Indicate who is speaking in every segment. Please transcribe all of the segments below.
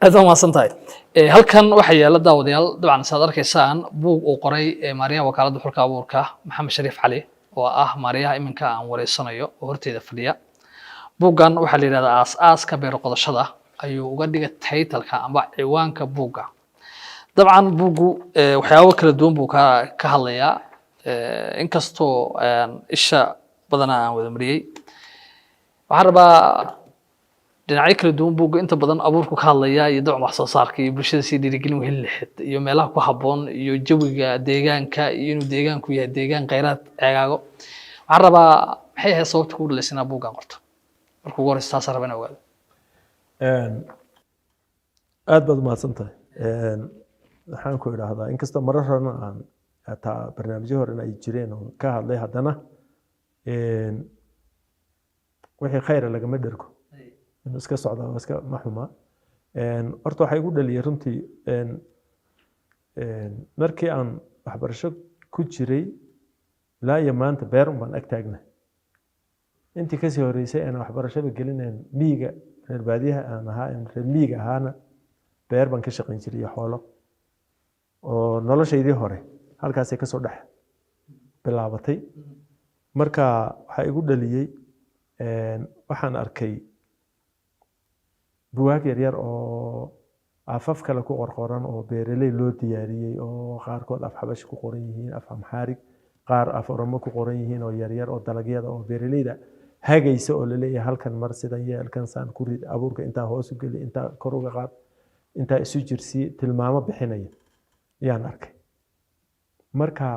Speaker 1: هذا ما سنتهي هل كان وحي لا داوديال طبعا صدر كيسان بوق او قري ماريا وكالada xulka abuurka maxamed shariif cali oo ah maariyaha iminka aan wareysanayo oo horteeda fadhiya buuggan waxa la yiraahdaa aas-aaska beero qodashada ayuu uga dhigay title-ka ama ciwaanka buugga dabcan buuggu waxyaabo kala duwan buu ka hadlayaa inkastoo isha badan aan wada mariyay waxaan rabaa dhinacyo kala duwan buugga inta badan abuurku ka hadlaya iyo dooc wax soo saarka iyo bulshada si dhiirigelin u heli lahayd iyo meelaha ku habboon iyo jawiga deegaanka iyo inuu deegaanku yahay deegaan kheyraad eegaago waxaan rabaa maxay ahayd sababta ku dhaleysnaa buuggan qorto markuu ugu horeysa taas rabana ogaado
Speaker 2: aad baad umahadsantahay waxaan ku idhaahdaa inkastoo marar horena aan hataa barnaamijyo horena ay jireen oo ka hadlay haddana wixii khayra lagama dhergo inuu iska socdaa waa iska maxuma horta waxay igu dhaliyay runtii markii aan waxbarasho ku jiray ilaa iyo maanta beer un baan ag taagnahay intii kasii horeysay aan waxbarashada gelinayn miyiga reer baadiyaha aan ahaa reer miyiga ahaana beer baan ka shaqayn jiray iyo xoolo oo noloshaydii hore halkaasay kasoo dhex bilaabatay marka waxaa igu dhaliyey waxaan arkay buugaag yaryar oo afaf kale ku qorqoran oo beeraley loo diyaariyey oo qaarkood af xabashi ku qoran yihiin af amxaarig qaar af oromo ku qoran yihiin oo yaryar oo dalagyada oo beeraleyda hagaysa oo la leeyahay halkan mar sidan yeelkan saan ku rid abuurka intaa hoos u geli intaa kor uga qaad intaa isu jirsi tilmaamo bixinaya ayaan arkay marka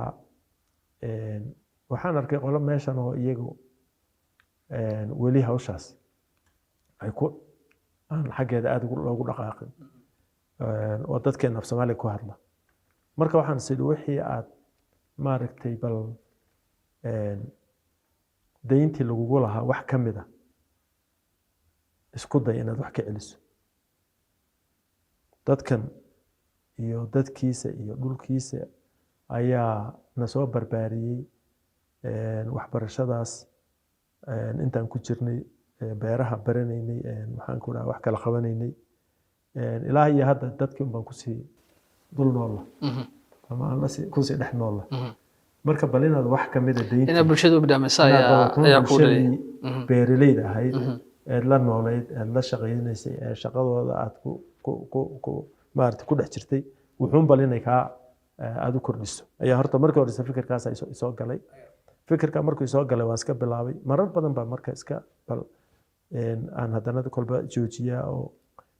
Speaker 2: waxaan arkay qolo meeshan oo iyagu weli hawshaas ay ku aan xaggeeda aad loogu dhaqaaqin oo dadkeena af Soomaaliya ku hadla marka waxaan sidii wixii aad maaragtay bal dayntii lagugu lahaa wax ka mid ah isku day inaad wax ka celiso dadkan iyo dadkiisa iyo dhulkiisa ayaa na soo barbaariyey waxbarashadaas intaan ku jirnay beeraha baranaynay waxaan ku dhahaa wax kala qabanaynay ilaa iyo hadda dadkii un baan kusii dul noolla ama aan kusii dhex noolla marka bal inaad wax ka mida daynta
Speaker 1: ina bulshada u bidhaameysa ayaa ku dhalay
Speaker 2: beeraleyda ahayd eed la noolayd eed la shaqaynaysay ee shaqadooda aad ku maaragtay ku dhex jirtay wuxuun bal inay kaa aad u kordhiso ayaa horta markii horeysa fikirkaas isoo galay fikirka markuu isoo galay waan iska bilaabay marar badan baa marka iska bal aan haddana kolba joojiyaa oo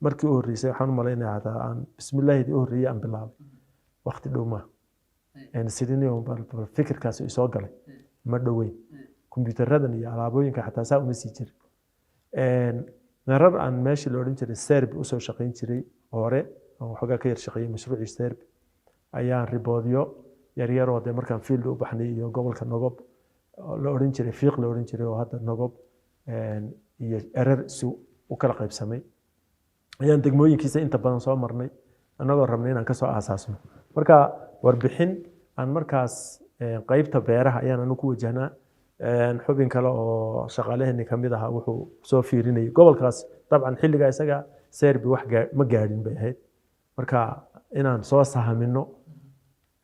Speaker 2: markii u horreysay waxaan u malaynayaa hataa aan bismillaahidii u horreeyay aan bilaabay waqti dhow maaha sidinii bal fikirkaas isoo galay ma dhoweyn kombiyuutaradan iyo alaabooyinka xataa saa uma sii jirin marar aan meeshii la odhan jiray serbi usoo shaqayn jiray hore oo waxoogaa ka yar shaqeeyey mashruucii serbi ayaan riboodyo yaryaroo dee markaan field u baxnay iyo gobolka nogob la odhan jiray fiiq la odhan jiray oo hadda nogob iyo erer isu u kala qaybsamay ayaan degmooyinkiisa inta badan soo marnay annagoo rabnay inaan kasoo aasaasno marka warbixin aan markaas qaybta beeraha ayaan anu ku wajahnaa xubin kale oo shaqaaleheenii kamid ahaa wuxuu soo fiirinayay gobolkaas dabcan xilligaa isaga serbi wax ma gaadhin bay ahayd marka inaan soo sahamino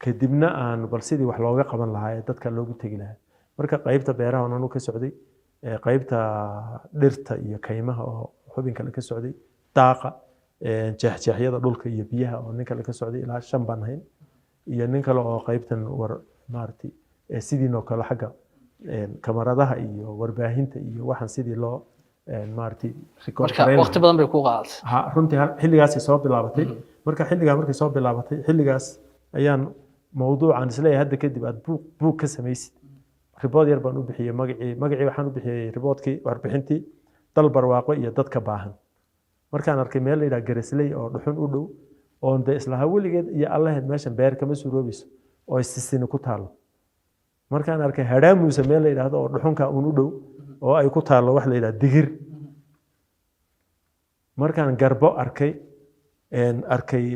Speaker 2: kadibna aan bal sidii wax looga qaban lahaa ee dadka loogu tegi lahaa marka qaybta beeraha anu ka socday qaybta dhirta iyo kaymaha oo xubin kale ka socday daaqa jeexjeexyada dhulka iyo biyaha oo nin kale ka socday ilaa 5 baan ahayn iyo nin kale oo qaybtan war maartay sidiinoo kale xagga kamaradaha iyo warbaahinta iyo waxaan sidii loo maartay
Speaker 1: marka waqti badan bay ku qaadatay
Speaker 2: ha runtii xilligaas soo bilaabatay marka markay soo bilaabatay xilligaas ayaan mowduucan isleeyahay hadda kadib aad buug ka samaysid ribood yar baan u bixiyay magacii waxaan u bixiyay riboodkii warbixintii dal barwaaqo iyo dadka baahan markaan arkay meel la yiraahdo Garesley oo dhuxun u dhow oo inta islaha weligeed iyo allaheed meeshan beer kama suuroobiso oo istisina ku taalo markaan arkay hadaamuuse meel la yiraahdo oo dhuxunka u dhow oo ay ku taalo wax la yiraahdo digir markaan garbo arkay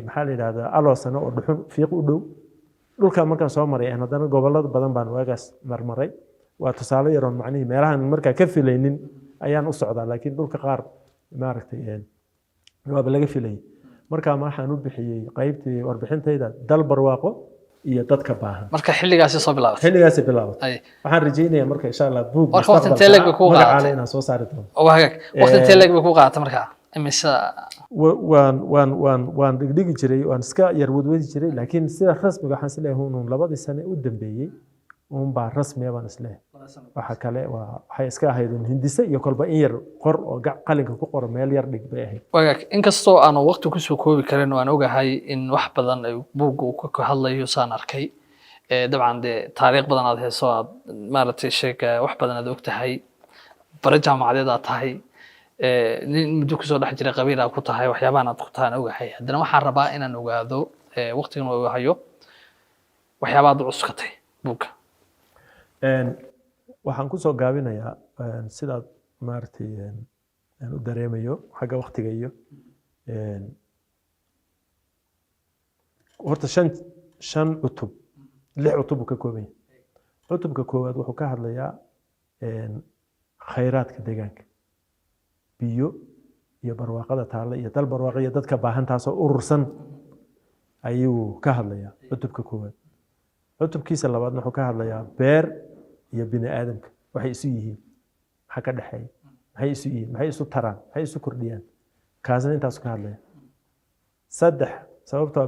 Speaker 2: maxaa la yiraahdaa aloosana oo dhuxun fiiq u dhow dhulka markaan soo maray haddana gobolada badan baan waagaas marmaray waa tusaale yar oo macnaheedu meelahan markaa ka filaynin ayaan u socdaa laakiin dhulka qaar maaragtay waaba laga filayay markaa waxaan u bixiyey qaybtii warbixintayda dal barwaaqo iyo dadka baahan
Speaker 1: marka xilligaasi soo bilaabatay
Speaker 2: xilligaasi bilaabatay
Speaker 1: ay
Speaker 2: waxaan rajaynayaa marka insha Allah buug
Speaker 1: Marka waqti intee le'eg bay kuu qaadatay?
Speaker 2: magacaale inaan soo saari doono
Speaker 1: oo hagaag waqti intee leeg bay ku qaadatay marka imise
Speaker 2: waan dhigdhigi jiray waan iska yar wadwadi jiray laakiin sida rasmiga waxaan isleeyahay uun 2 sano u dambeeyey uun baa rasmiya baan isleeyahay waxa kale waxay iska ahayd hindise iyo kolba in yar qor oo qalinka ku qoro meel yar dhig bay ahayd
Speaker 1: wagaag inkastoo aanu waqti ku soo koobi karin oo aan ogahay in wax badan ay buugga uu ka hadlayo saan arkay dabcan de taariikh badan aad hayso aad maaragtay sheeg wax badan aad ogtahay bara jaamacadeed aad tahay nin muddo ku soo dhex jiray qabiil aad ku tahay waxyaabahan aad ku tahay ogahay haddana waxaan rabaa inaan ogaado waqtigan uu hayo waxyaabaha aad u cuskatay buugga
Speaker 2: waxaan ku soo gaabinayaa sidaad maaragtay aan u dareemayo xagga waqtiga iyo horta shan cutub 6 cutub ka kooban yahay cutubka koowaad wuxuu ka hadlayaa khayraadka deegaanka biyo iyo barwaaqada taalla iyo dal barwaaqo iyo dadka baahan taasoo urursan ayuu ka hadlayaa cutubka koowaad cutubkiisa labaadna wuxuu ka hadlayaa beer iyo bini aadamka waxay isu yihiin waxa ka dhaxeeya maxay isu yihiin maxay isu taraan maxay isu kordhiyaan kaasna intaas ka hadlaya saddex sababtoo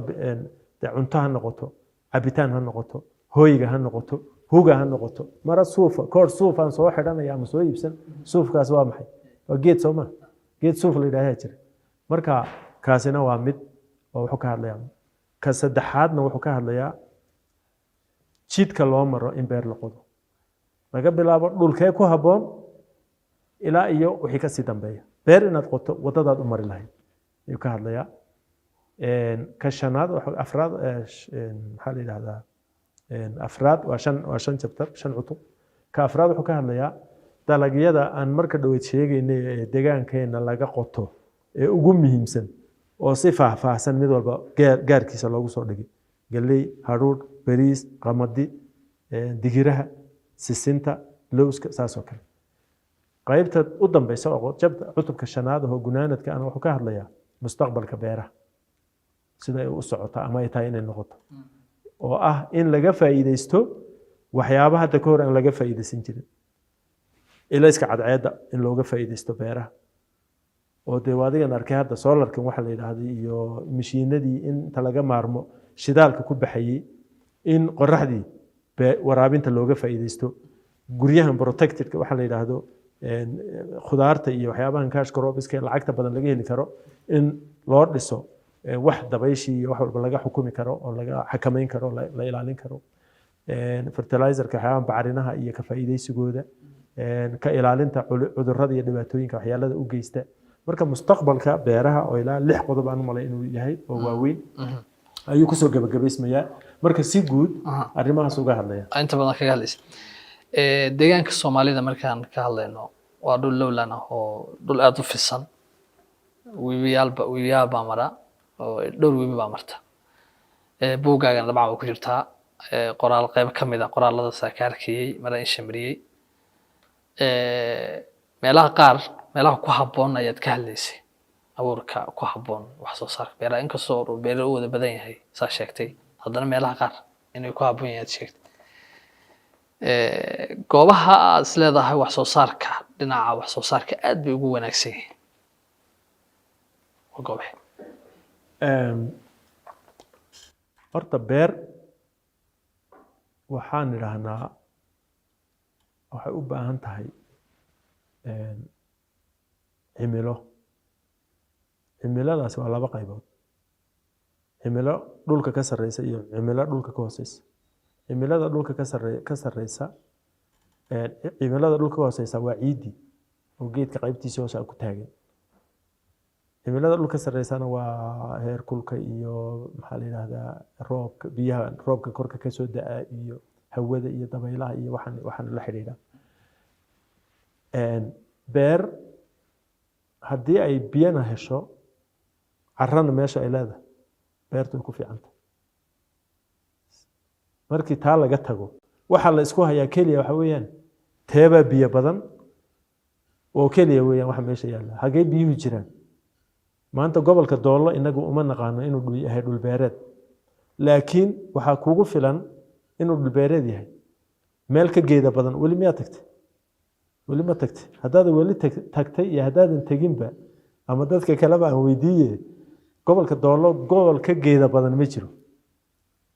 Speaker 2: cunto ha noqoto cabitaan ha noqoto hooyga ha noqoto huga ha noqoto mara suufa koor suufaan soo xidhanaya ama soo iibsan suufkaas waa maxay waa geed soo ma geed suuf la yidhaahdaa jira marka kaasina waa mid oo wuxuu ka hadlayaa ka saddexaadna wuxuu ka hadlayaa jidka loo maro in beer la qodo laga bilaabo dhulkee ku habboon ilaa iyo wixii ka sii dambeeya beer inaad qoto wadadaad u mari lahayd ayuu ka hadlayaa ka shanaad afraad maxaa la yidhahdaa afraad waa shan chapter 5 cutub ka afraad wuxuu ka hadlayaa dalagyada aan marka dhaweyd sheegaynay ee deegaankeena laga qoto ee ugu muhiimsan oo si faahfaahsan mid walba gaarkiisa loogu soo dhigay galley haruur bariis qamadi digiraha sisinta lowska saas oo kale qaybta u dambaysa oo cutubka shanaad oo gunaanadka aan wuxuu ka hadlayaa mustaqbalka beeraha sida ay u socoto ama ay tahay inay noqoto oo ah in laga faa'iideysto waxyaabaha hadda ka hor aan laga faa'iideysan jirin ilayska cadceedda in looga faa'iideysto beeraha oo dee adigan arkay hadda solarkan waxa la yidhaahday iyo mishiinadii inta laga maarmo shidaalka ku baxayay in qoraxdii waraabinta looga faa'iideysto guryahan protectedka waxa la yidhaahdo khudaarta iyo waxyaabahan cash crops-ka lacagta badan laga heli karo in loo dhiso wax dabayshii iyo wax walba laga xukumi karo oo laga xakameyn karo la ilaalin karo fertilizerka waxyaabahan bacrinaha iyo ka faa'iideysigooda ka ilaalinta cudurrada iyo dhibaatooyinka waxyaalada u geysta marka mustaqbalka beeraha oo ilaa 6 qodob aan u malay inuu yahay oo waaweyn ayuu kusoo gabagabaysmayaa marka si guud arrimahaas uga hadlaya
Speaker 1: inta badan kaga hadlaysa deegaanka Soomaalida markaan ka hadlayno waa dhul lowlan ah oo dhul aad u fisan wiiyaal baa mara oo dhowr wiibi baa marta buugaagan dabcan waa ku jirtaa qoraal qayb ka mid ah qoraalada saakaarkiyay mara in shamariyay meelaha qaar meelaha ku habboon ayaad ka hadlaysay abuurka ku habboon wax soo saarka beeraha inkastoo uu beero u wada badan yahay saa sheegtay haddana meelaha qaar inay ku habboon yahay sheegtay goobaha aad is leedahay wax soo saarka dhinaca wax soo saarka aad bay ugu wanaagsan yihiin waa goobaha
Speaker 2: horta beer waxaan idhaahnaa waxay u baahan tahay cimiladaasi waa 2 qaybood cimilo dhulka ka sarreysa iyo cimilo dhulka ka hooseysa cimilada dhulka ka sarreysa cimilada dhulka ka hooseysa waa ciidii oo geedka qaybtiisa hoose ku taagan cimilada dhulka sarreysana waa heer kulka iyo maxaa la yiraahdaa roobka biyaha roobka korka ka soo daa iyo hawada iyo dabaylaha iyo waxaan la xiriira beer haddii ay biyana hesho carrana meesha ay leedahay beertu way ku fiicanta markii taa laga tago waxa la isku hayaa keliya waxa weeyaan teeba biyo badan oo keliya weeyaan waxa meesha yaalla hagee biyuhu jiraan maanta gobolka doollo inagu uma naqaano inuu yahay dhul beereed laakiin waxaa kugu filan inuu dhul beereed yahay meel ka geeda badan weli miyaa tagtay weli ma tagtay haddaadan weli tagtay iyo haddaadan teginba ama dadka kaleba aan weydiiye gobolka doollo gobol ka geeda badan ma jiro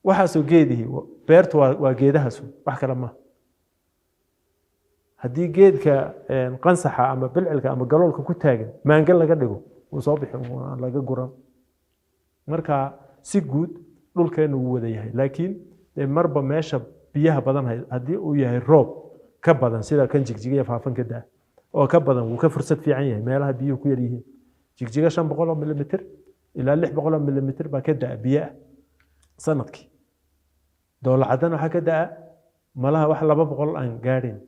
Speaker 2: waxaasoo geedihii beertu waa geedahaas wax kale ma haddii geedka qansaxa ama bilcilka ama galoolka ku taagan maangal laga dhigo wuu soo bixi laga guran marka si guud dhulkeenu wuu wada yahay laakiin marba meesha biyaha badan haddii uu yahay roob ka badan sida kan jigjiga faafan ka daa oo ka badan wuu ka fursad fiican yahay meelaha biyuhu ku yar yihiin jigjiga 500 milimitir ilaa 600 milimitir baa ka daa biyaha sanadkii dowladdan waxa ka daa malaha wax 200 aan gaadhin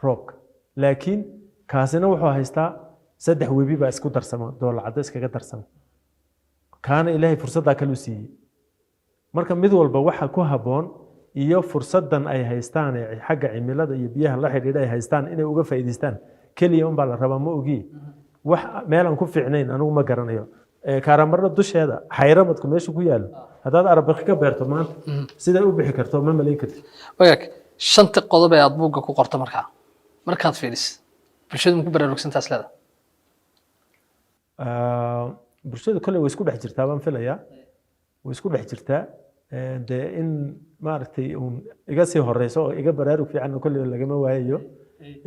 Speaker 2: roobka laakiin kaasina wuxuu haystaa 3 webi baa isku darsama dowladda iskaga darsama kaana ilaahay fursadda kale u siiyay marka mid walba waxa ku haboon iyo fursadan ay haystaan ee xagga cimilada iyo biyaha la xiriira ay haystaan inay uga faa'iideystaan kaliya un baa la rabaa ma ogi wax meel aan ku fiicnayn anigu ma garanayo kaaramarna dusheeda xayramadku meesha ku yaalo hadaad arabiq ka beerto maanta sida u bixi karto ma malayn kartid
Speaker 1: wayag shanta qodob ee aad buugga ku qorto markaad fiiris bulshadu ku baraarugsantaas leeda
Speaker 2: bulshadu kale way isku dhex jirtaa baan filayaa way isku dhex jirtaa de in maaragtay iga sii horeyso oo iga baraarug fiican kulli lagama waayayo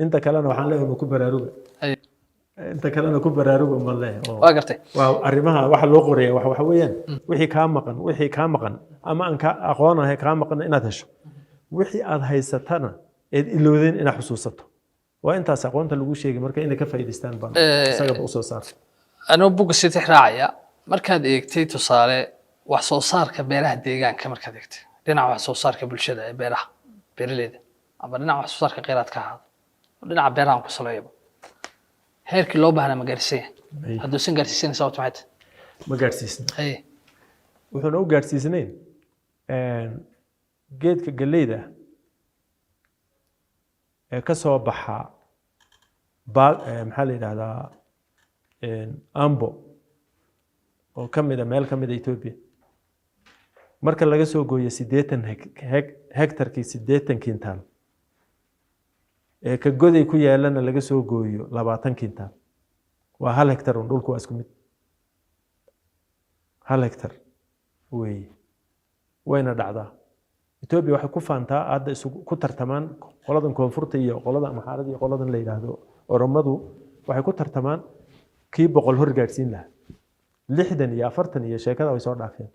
Speaker 2: inta kalena waxaan leeyahay ku baraaruga inta kalena ku baraaruga ma leeyahay
Speaker 1: waa gartay
Speaker 2: waa arrimaha waxa loo qoreeyaa waxa weeyaan wixii ka maqan ama aan ka aqoonahay ka maqan inaad hesho wixii aad haysatana ee ilowdeen inaad xusuusato waa intaas aqoonta lagu sheegay marka inay ka faa'iideystaan baan isaga u soo saar
Speaker 1: anoo buugga si tixraacaya markaad eegtay tusaale wax soo saarka beeraha deegaanka markaad eegtay dhinaca wax soo saarka bulshada ee beeraha beeraleyda ama dhinaca wax soo saarka kheyraadka ahaado dhinaca beeraha ku saleeyo heerkii loo baahnaa ma gaarsiin hadduu san gaarsiisan sababta maxay
Speaker 2: ma gaarsiisan wuxuuna u gaarsiisnayn geedka galeyda ee ka soo baxa maxaa la yidhaahdaa ambo oo ka mid meel ka mid Ethiopia marka laga soo gooyo 80 hektarkii 80 kintaal ee ka goday ku yaalana laga soo gooyo 20 kintaal waa 1 hektar oo dhulku waa isku mid 1 hektar wayna dhacdaa Ethiopia waxay ku faantaa aad ku tartamaan qoladan koonfurta iyo qolada maxaarada iyo qoladan la yiraahdo oromadu waxay ku tartamaan kii 100 hor gaarsiin lahaa 60 iyo 40 iyo sheekada way soo dhaafeen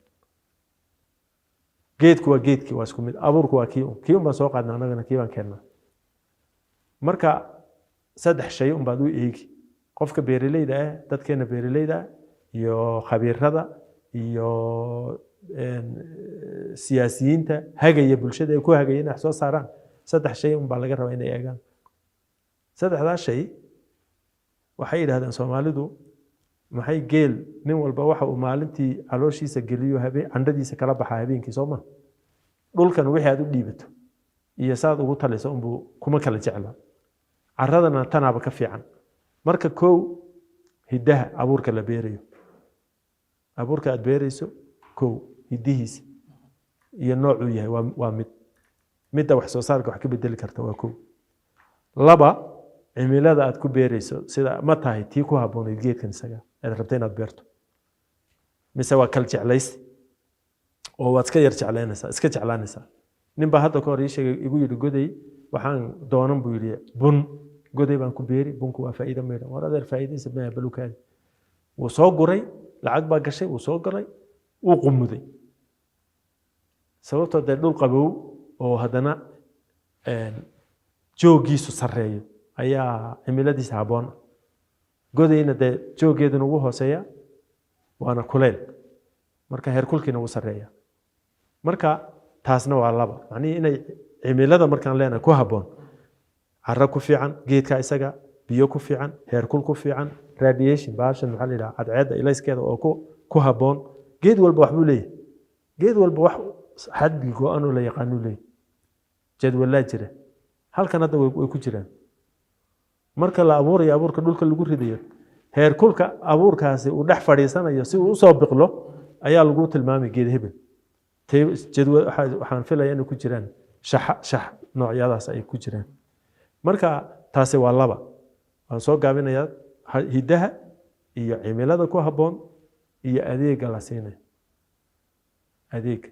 Speaker 2: geedku waa geedkii waa isku mid abuurku waa kii baan soo qaadnaa anagana kii baan keenna marka saddex shay baad u eegi qofka beeraleyda ah dadkeena beeraleyda iyo khabiirada iyo siyaasiyiinta hagaya bulshada ay ku hagayeen wax soo saaraan saddex shay baa laga rabaa inay eegaan saddexdaas shay waxay yiraahdaan Soomaalidu maxay geel nin walba waxa uu maalintii calooshiisa geliyo andhadiisa kala baxa habeenkii Sooma dhulkan wixii aad u dhiibato iyo saad ugu taliso kuma kala jecla caradana tanaaba ka fiican marka koow hidaha abuurka la beerayo abuurka aad beerayso koow hidihiisa iyo noocu yahay waa mid wax soo saarka wax ka bedeli karta waa koow laba cimilada aad ku beerayso sida ma tahay tii ku haboonayd geedkan isaga aad rabtay inaad beerto mise waa kal jeclays oo waad iska jeclaanaysaa ninba hadda ka hor ii sheegay igu yiri goday waxaan doonan buu yiri bun goday baan ku beeri bunku waa faa'iido meedha war adeer faa'iidaysa ma balukaadi wuu soo guray lacag baa gashay wuu soo galay wuu qumuday sababtoo ah dhul qabow oo haddana joogiisu sareeyo ayaa cimiladiisa haboon godayna de joogeeduna ugu hooseeya waana kuleyl marka heerkulkiina uu sareeya marka taasna waa laba macnaheedu inay cimilada markaan leenahay ku haboon carro ku fiican geedka isaga biyo ku fiican heerkul ku fiican radiation baashan maxaa la yiraahdaa cadceedda ilayskeeda oo ku haboon geed walba wax buu leeyahay geed walba wax xaddi go'an oo la yaqaan uu leeyahay jadwalaa jira halkan hadda way ku jiraan marka la abuurayo abuurka dhulka lagu ridayo heer kulka abuurkaasi uu dhex fadhiisanayo si uu u soo biqlo ayaa lagu tilmaamay geed hebel jadwal waxaan filayaa inay ku jiraan shax noocyadaas ay ku jiraan marka taasi waa laba waan soo gaabinayaa hidaha iyo cimilada ku habboon iyo adeega la siinayo adeeg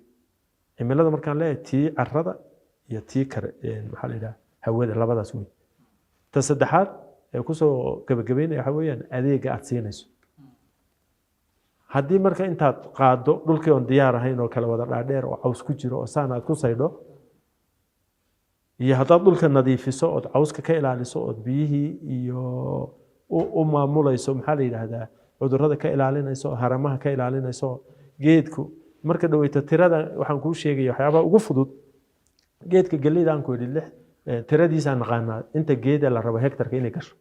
Speaker 2: cimilada markaan leeyahay tii carrada iyo tii kare maxaa la yidhaha hawada labadaas wey ta saddexaad ee kusoo gabagabeynaya waxa weeyaan adeega aad siinayso haddii marka intaad qaado dhulkii oon diyaar ahayn oo kale wada dhaadheer oo caws ku jiro oo saan aad ku saydho iyo haddaad dhulka nadiifiso ood cawska ka ilaaliso ood biyihii iyo u maamulayso maxaa la yidhaahdaa cudurrada ka ilaalinayso haramaha ka ilaalinayso geedku marka dhaweyto tirada waxaan kuu sheegaya waxyaabaha ugu fudud geedka galleyda aan ku yidhi tiradiisaan naqaanaa inta geeda la rabo hektarka inay gasho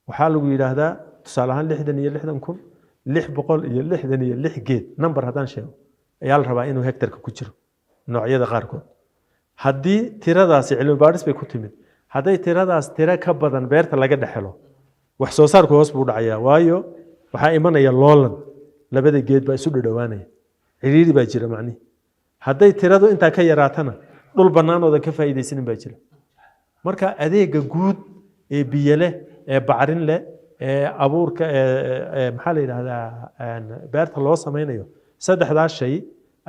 Speaker 2: waxaa lagu yidhaahdaa tusaale ahaan 66,000 666 geed number haddaan sheego ayaa la rabaa inuu hektarka ku jiro noocyada qaarkood haddii tiradaasi cilmi baadhis bay ku timid hadday tiradaas tiro ka badan beerta laga dhexelo wax soo saarku hoos buu dhacayaa waayo waxaa imanaya loolan labada geed baa isu dhadhawaanaya ciriiri baa jira macnihi hadday tiradu intaa ka yaraatana dhul bannaanooda ka faa'iidaysanin baa jira marka adeega guud ee biyo leh ee bacrin leh ee abuurka maxaa la yidhaahdaa beerta loo samaynayo saddexdaas shay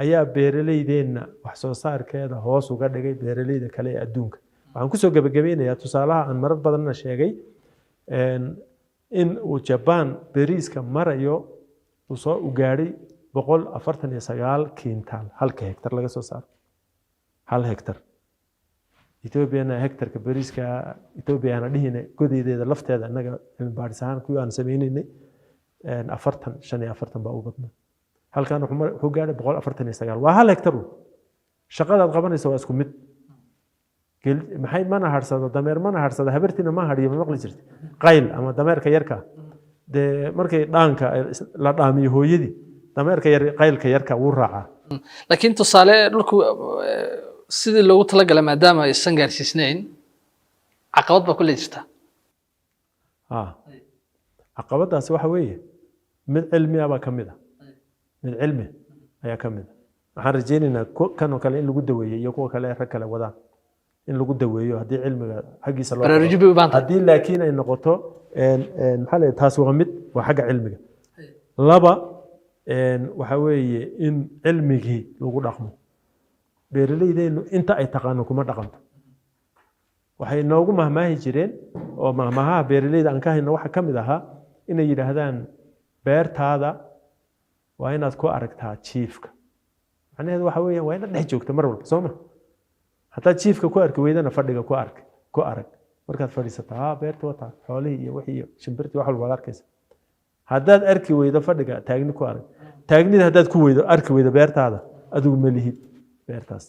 Speaker 2: ayaa beeraleydeenna wax soo saarkeeda hoos uga dhigay beeraleyda kale ee adduunka waxaan kusoo gabagabeynayaa tusaalaha aan marar badanna sheegay in uu Japan bariiska marayo uu soo u gaadhay 149 kintaal halka hektar laga soo saaro hal hektar Ethiopiana hektarka bariiska Ethiopiana dhihina godeedeeda lafteeda anaga cilmi baadhis ahaan kuwa aan sameynaynay 45 baa u badnaa halkan wuxuu gaadhay 149 waa hal hektar shaqadaad qabanayso waa isku mid maxay mana harsado dameer mana harsado habartina ma hariyo ma maqli jirtay qayl ama dameerka yarka de markay dhaanka la dhaamiyo hooyadii dameerka yar qaylka yarka wuu raacaa
Speaker 1: laakiin tusaale dhulku sidii loogu talagalay maadaama aysan gaarsiisnayn caqabad baa ku leejirta
Speaker 2: caqabadaasi waxa weeye mid cilmi ah baa ka mid ah mid cilmi ayaa ka mid ah waxaan rajaynaynaa kan oo kale in lagu daweeyo iyo kuwa kale rag kale wadaan in lagu daweeyo haddii cilmiga xaggiisa loo haddii laakiin ay noqoto maxaa la taas waa mid waa xagga cilmiga laba waxa weeye in cilmigii lagu dhaqmo beeraleydeenu inta ay taqaano kuma dhaqanto waxay noogu mahmaahi jireen oo mahmaaha beeraleyda aan ka hayno waxa ka mid ahaa inay yidhaahdaan beertaada waa inaad ku aragtaa jiifka macnaheedu waxa weeyaan waa inaad dhex joogto mar walba soo ma haddaad jiifka ku arki weydana fadhiga ku arag markaad fadhiisato beerta wataa xoolihii iyo wixii iyo shimbirtii wax walba arkaysa haddaad arki weydo fadhiga taagni ku arag taagnida haddaad ku weydo arki weydo beertaada adigu ma lihid beertaas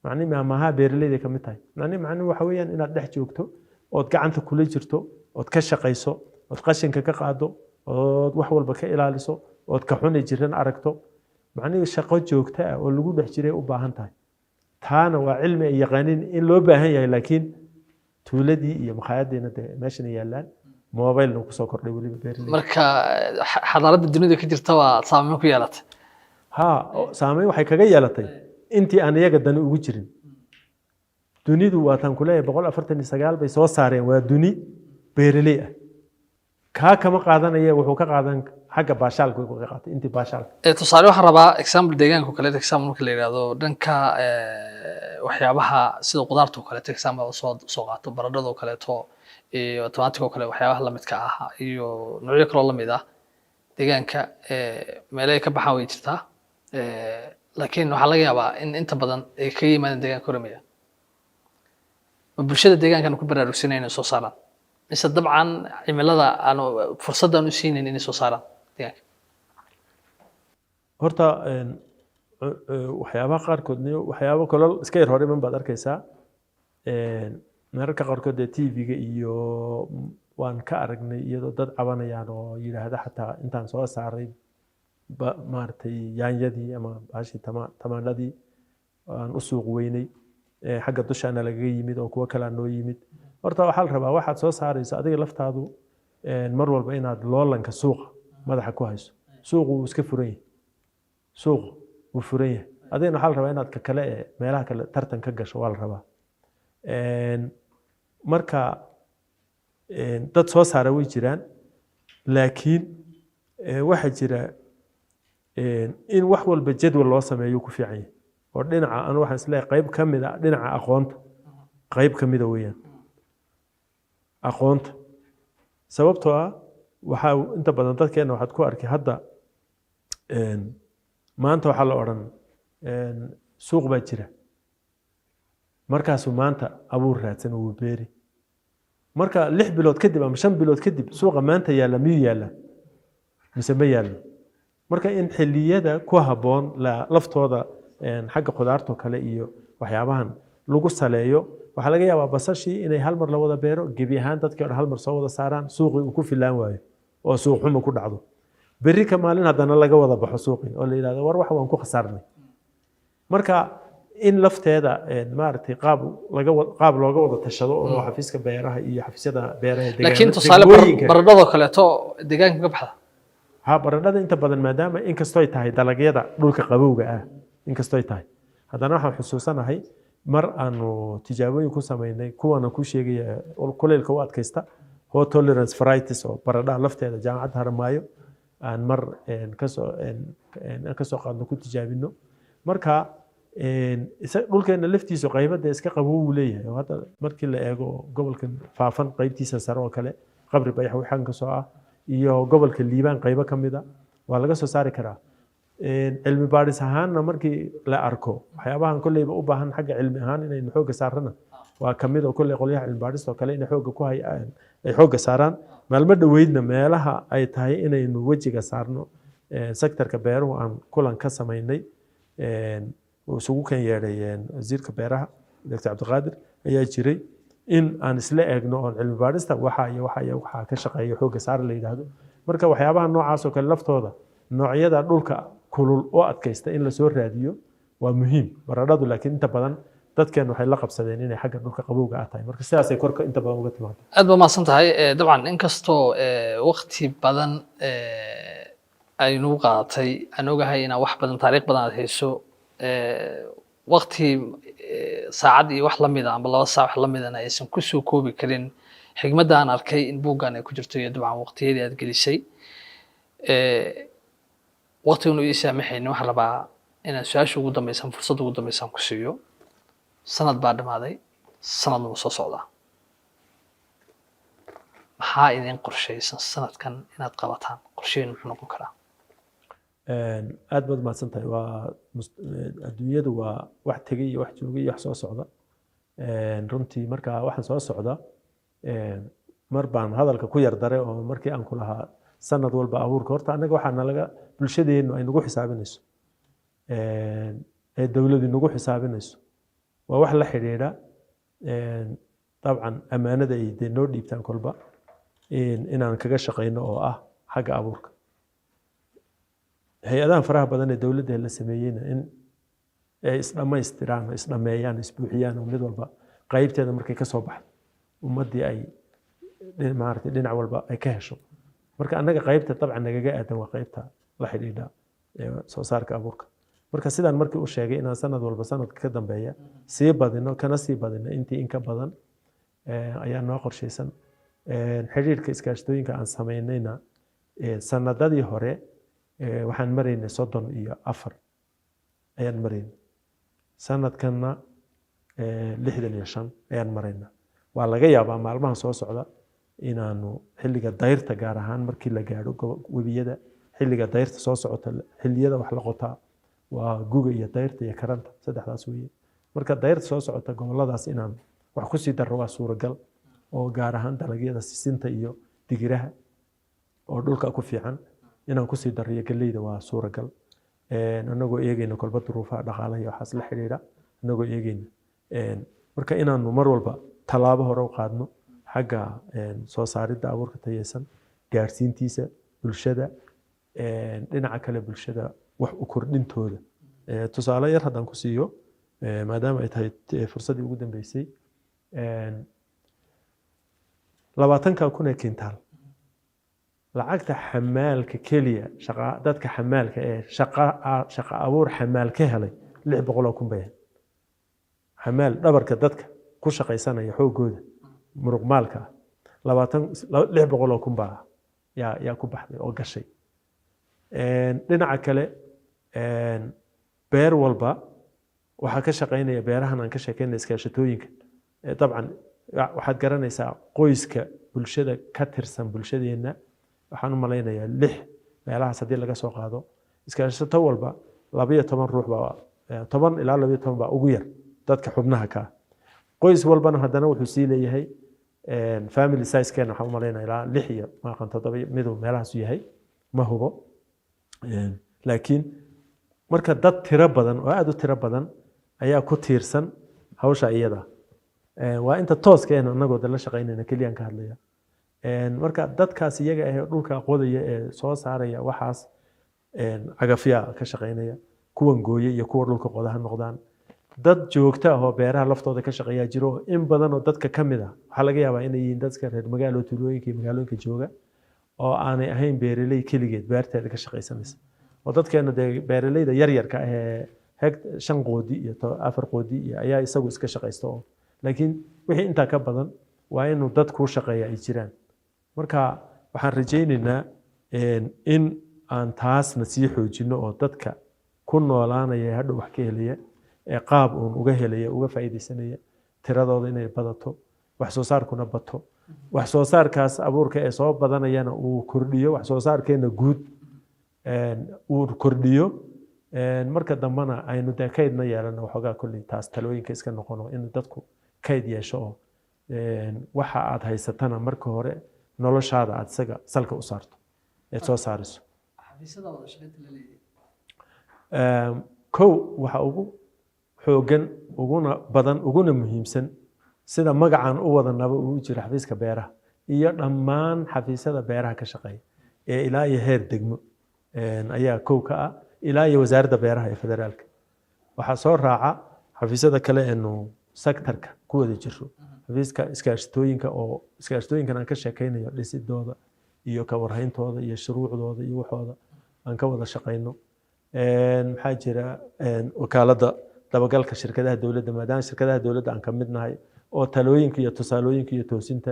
Speaker 2: macni maaha beeraleyda ka mid tahay macni waxa weeyaan inaad dhex joogto ood gacanta kula jirto ood ka shaqayso ood qashinka ka qaado ood wax walba ka ilaaliso ood ka xunay jiran aragto macni shaqo joogto ah oo lagu dhex jiray u baahan tahay taana waa cilmi ay yaqaaniin in loo baahan yahay laakiin tuuladii iyo makhaayaddeena meeshan yaalaan mobilna ku soo kordhay weliba beeraleyda
Speaker 1: marka xadaaradda dunida ka jirta waa saameyn ku yeelatay
Speaker 2: saameyn waxay kaga yeelatay intii aan iyaga dani ugu jirin dunidu waa tan ku leeyahay 149 bay soo saareen waa duni beeraley ah kaa kama qaadanaya wuxuu ka qaadan xagga baashaalka ku qaatay intii baashaalka
Speaker 1: tusaale waxaan rabaa example deegaanka kale example marka la yiraahdo dhanka waxyaabaha sida qudaarta kale example soo qaato baradhada kale iyo tomaatiga kale waxyaabaha la midka ah iyo noocyo kale la mid ah deegaanka meelay ka baxaan way jirtaa laakiin waxaa laga yaabaa in inta badan ay ka yimaadaan deegaanka Oromia ma bulshada deegaankan ku baraarugsanayeen inay soo saaraan mise dabcan cimilada aan fursaddan u siinin inay soo saaraan deegaanka
Speaker 2: horta waxyaabaha qaarkood waxyaabo kale iska yar hore man baad arkaysaa mararka qaarkood ee TV-ga iyo waan ka aragnay iyadoo dad cabanayaan oo yiraahdo xataa intaan soo saaray maartay yaanyadii ama baashii tamaandhadii aan u suuq weynay xagga dushaana laga yimid oo kuwa kale noo yimid horta waxa la rabaa waxaad soo saarayso adiga laftaadu mar walba inaad loolanka suuqa madaxa ku hayso suuqu wuu iska furan yahay suuqu wuu furan yahay adigana waxaa la rabaa inaad ka kale meelaha kale tartan ka gasho waa la rabaa marka dad soo saara way jiraan laakiin waxaa jira in wax walba jadwal loo sameeyo ku fiican yahay oo dhinaca anu waxaan isleeyahay qayb ka mid ah dhinaca aqoonta qayb ka mid ah weeyaan aqoonta sababtoo ah waxaa inta badan dadkeena waxaad ku arkay hadda maanta waxaa la odhan suuq baa jira markaasuu maanta abuur raadsan uu beeri marka 6 bilood kadib ama 5 bilood kadib suuqa maanta yaalla miyuu yaalla mise ma yaallo marka in xilliyada ku habboon laftooda xagga khudaarta kale iyo waxyaabahan lagu saleeyo waxaa laga yaabaa basashii inay hal mar la wada beero gebi ahaan dadkii hal mar soo wada saaraan suuqii uu ku filaan waayo oo suuq xumo ku dhacdo berri ka maalin haddana laga wada baxo suuqii oo la yidhahdo war wax waan ku khasaarnay marka in lafteeda maaragtay qaab looga wada tashado oo xafiiska beeraha iyo xafiisyada beeraha deegaanka
Speaker 1: laakiin tusaale baradhada kaleeto deegaanka ka baxda
Speaker 2: baradhada inta badan maadaama inkastoo ay tahay dalagyada dhulka qabowga ah inkastoo ay tahay haddana waxaan xusuusanahay mar aanu tijaabooyin ku samaynay kuwana ku sheegaya kuleylka u adkaysta hot tolerance varieties oo baradhada lafteeda jaamacadda Harmaayo aan mar kasoo qaadno ku tijaabino marka dhulkeena laftiisa qaybada iska qabow uu leeyahay oo hadda markii la eego gobolka faafan qaybtiisa sare oo kale qabri bayax waxaan ka soo ah iyo gobolka liibaan qaybo ka mid ah waa laga soo saari karaa cilmi baadhis ahaanna markii la arko waxyaabahan kolleyba u baahan xagga cilmi ahaan inaynu xoogga saarana waa ka mid oo kolley qolyaha cilmi baadhista oo kale inay xoogga ku hayaan ay xoogga saaraan maalmo dhoweydna meelaha ay tahay inaynu wejiga saarno sektorka beeruhu aan kulan ka samaynay isugu kan yeedhay wasiirka beeraha Dr. Cabdiqaadir ayaa jiray in aan isla eegno oo cilmi baadhista waxa ka shaqeeya xoogga saar la yiraahdo marka waxyaabaha noocaas oo kale laftooda noocyada dhulka kulul oo adkaysta in la soo raadiyo waa muhiim baradhadu laakiin inta badan dadkeen waxay la qabsadeen inay xagga dhulka qabowga ah tahay marka sidaas ay korka inta badan uga timaado
Speaker 1: aad ba maasan tahay dabcan inkastoo waqti badan aynu qaadatay aan ogahay inaa wax badan taariikh badan aad hayso waqti saacad iyo wax lamid ah ama 2 saac wax lamid ah aysan ku soo koobi karin xigmadda aan arkay in buuggan ay ku jirto iyo dabcan waqtiyadii aad gelisay waqtigu ii saamaxayna waxaan rabaa inaan su-aasha ugu dambaysan fursadda ugu dambaysan ku siiyo sanad baa dhamaaday sanadna wuu soo socdaa maxaa idin qorshaysan sanadkan inaad qabataan qorsheyn muxuu noqon karaa
Speaker 2: aad baad mahadsan tahay waa adduunyadu waa wax tegay iyo wax joogay iyo wax soo socda runtii marka waxaan soo socda mar baan hadalka ku yar daray oo markii aan ku lahaa sanad walba abuurka horta annaga waxaa nalaga bulshadeenu ay nagu xisaabinayso dowladu nagu xisaabinayso waa wax la xidhiidha dabcan ammaanada ay dee noo dhiibtaan kolba inaan kaga shaqayno oo ah xagga abuurka hay-adahan faraha badan ee dowladda la sameeyeyna in ay isdhamaystiraan isdhameeyaan isbuuxiyaan oo mid walba qaybteeda markay ka soo baxdo ummaddii ay maaragtay dhinac walba ay ka hesho marka annaga qaybta dabcan nagaga aadan waa qaybta la xidhiidha soo saarka abuurka marka sidaan markii u sheegay inaan sanad walba sanadka ka dambeeya sii badino kana sii badino intii in ka badan ayaa noo qorshaysan xiriirka iskaashatooyinka aan samaynayna sanadadii hore waxaan maraynay 34 ayaan maraynay sanadkanna 65 ayaan maraynaa waa laga yaabaa maalmaha soo socda inaanu xilliga dayrta gaar ahaan markii la gaadho webiyada xilliga dayrta soo socota xilliyada wax la qotaa waa guga iyo dayrta iyo karanta saddexdaas weeye marka dayrta soo socota goboladaas inaan wax ku sii darro waa suuragal oo gaar ahaan dalagyada sisinta iyo digiraha oo dhulka ku fiican inaan ku sii darriyo galleyda waa suuragal anagoo eegayna kolba duruufaha dhaqaalaha iyo waxaas la xidhiidha anagoo eegayna marka inaanu mar walba tallaabo hore u qaadno xagga soo saaridda abuurka tayeysan gaarsiintiisa bulshada dhinaca kale bulshada wax u kordhintooda tusaale yar haddaan ku siiyo maadaama ay tahay fursaddii ugu dambeysay 20,000 kintaal lacagta xamaalka keliya dadka xamaalka ee shaqa abuur xamaal ka helay 600 kun bay xamaal dhabarka dadka ku shaqaysanaya xoogooda muruq maalka 600 kun baa yaa ku baxday oo gashay dhinaca kale beer walba waxaa ka shaqaynaya beerahan aan ka sheekeynay iskaashatooyinka dabcan waxaad garanaysaa qoyska bulshada ka tirsan bulshadeena waxaan u malaynayaa 6 meelahaas haddii laga soo qaado iskaashato walba 12 ruux baa 10 ilaa 12 baa ugu yar dadka xubnaha ka qoys walbana haddana wuxuu sii leeyahay family size keena waxaan u malaynayaa ilaa 6 iyo 7 midow meelahaas yahay ma hubo laakiin marka dad tiro badan oo aad u tiro badan ayaa ku tiirsan hawsha iyada waa inta tooskeena anagoo la shaqaynayna kaliyan ka hadlaya marka dadkaas iyaga ah dhulka qodaya ee soo saaraya waxaas cagafya ka shaqaynaya kuwan gooyay iyo kuwa dhulka qodaha noqdaan dad joogta ah oo beeraha laftooda ka shaqeeya jiro in badan oo dadka kamid ah waxa laga yaabaa inay yihiin dadka reer magaalo tuulooyinka iyo magaalooyinka jooga oo aanay ahayn beeraley keligeed beerteeda ka shaqaysanaysa oo dadkeena beeraleyda yar yarka ah ee 5 qoodi iyo 4 qoodi iyo ayaa isagu iska shaqaysto laakiin wixii inta ka badan waa inuu dad ku shaqeeya ay jiraan marka waxaan rajaynaynaa in aan taasna sii xoojino oo dadka ku noolaanaya hadhow wax ka helaya ee qaab uga helaya uga faa'iideysanaya tiradooda inay badato wax soo saarkuna bato wax soo saarkaas abuurka ee soo badanayana uu kordhiyo wax soo saarkeena guud uu kordhiyo marka dambana aynu kaydna yeelano waxoogaa kulli taas talooyinka iska noqono in dadku kayd yeesho oo waxa aad haysatana marka hore noloshaada aad isaga salka u saarto ee soo saariso kow waxa ugu xoogan uguna badan uguna muhiimsan sida magacan u wadanaba uu jiro xafiiska beeraha iyo dhammaan xafiisyada beeraha ka shaqeeya ee ilaa iyo heer degmo ayaa kow ka ah ilaa iyo wasaaradda beeraha ee federaalka waxaa soo raaca xafiisyada kale eenu sektorka ku wada jiro xafiiska iskaashatooyinka oo iskaashatooyinkan aan ka sheekaynayo dhisidooda iyo ka warhayntooda iyo shuruucdooda iyo waxooda aan ka wada shaqayno maxaa jira wakaaladda dabagalka shirkadaha dowladda maadaama shirkadaha dowladda aan ka mid nahay oo talooyinka iyo tusaalooyinka iyo toosinta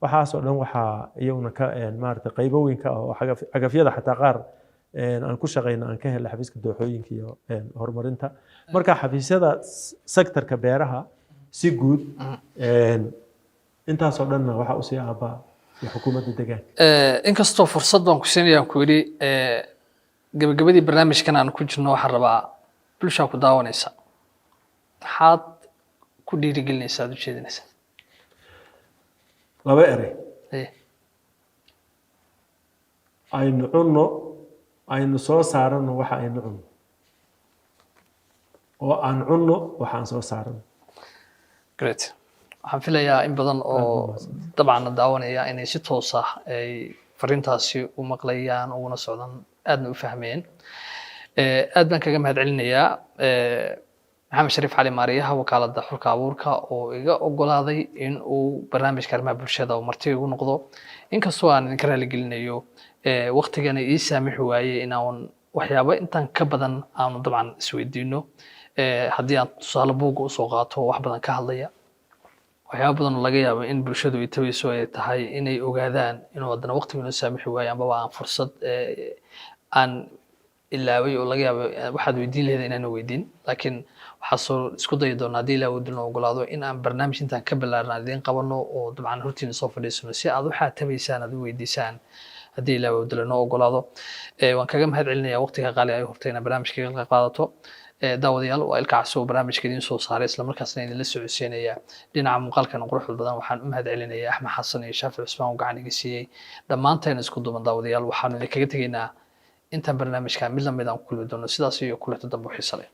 Speaker 2: waxaas oo dhan waxaa iyaguna ka maaragtay qaybo weyn ka ah oo cagafyada xataa qaar aan ku shaqayno aan ka helay xafiiska dooxooyinka iyo horumarinta marka xafiisyada sektorka beeraha si guud intaasoo dhanna waxaa usii aabaa iyo xukuumadda deegaanka
Speaker 1: inkastoo fursad baan ku siinayaan ku yidhi gabagabadii barnaamijkan aan ku jirno waxaan rabaa bulshaa ku daawanaysa maxaad ku dhiirigelinaysaa aad u jeedinaysaa
Speaker 2: 2 eray aynu cunno aynu soo saarano waxa aynu cunno oo aan cunno waxa aan soo saarano
Speaker 1: great waxaan filayaa in badan oo dabcan daawanaya inay si toos ah ay fariintaasi u maqlayaan uguna socdaan aadna u fahmeen aad baan kaga mahadcelinayaa maxamed shariif cali maariyaha wakaaladda xulka abuurka oo iga ogolaaday in uu barnaamijka arrimaha bulshada oo marti igu noqdo inkastoo aan idinka raaligelinayo waqtigana ii saamixi waayey inaan waxyaabo intaan ka badan aanu dabcan isweydiino haddii aan tusaale buugga usoo qaato wax badan ka hadlaya waxyaabo badan oo laga yaabo in bulshadu ay tabayso ay tahay inay ogaadaan inuu haddana waqtigu inoo saamixi waayo ambaba aan fursad aan ilaaway oo laga yaabo waxaad weydiin lahayd inaan weydiin laakiin waxaa soo isku dayi doonaa haddii ilaa wadin oo ogolaado in aan barnaamij intaan ka bilaarna idiin qabano oo dabcan hortiina soo fadhiisano si aad waxaad tabaysaan aad u weydiisaan haddii ilaa wadin noo ogolaado waan kaga mahadcelinayaa waqtiga qaali ay hortay inaad barnaamijka ka qaadato daawadayaal waa ilka casoo barnaamijka idiin soo saaray isla markaasna idinla socodsiinaya dhinaca muuqaalkan quruxda badan waxaan u mahadcelinayaa axmed xasan iyo shaafic cusmaan oo gacan iga siiyey dhammaanteen isku duuban daawadayaal waxaanu idinkaga tegaynaa intaan barnaamijka mid lamid aan ku kulmi doono sidaas iyo kuleeto dambe u xiiso leh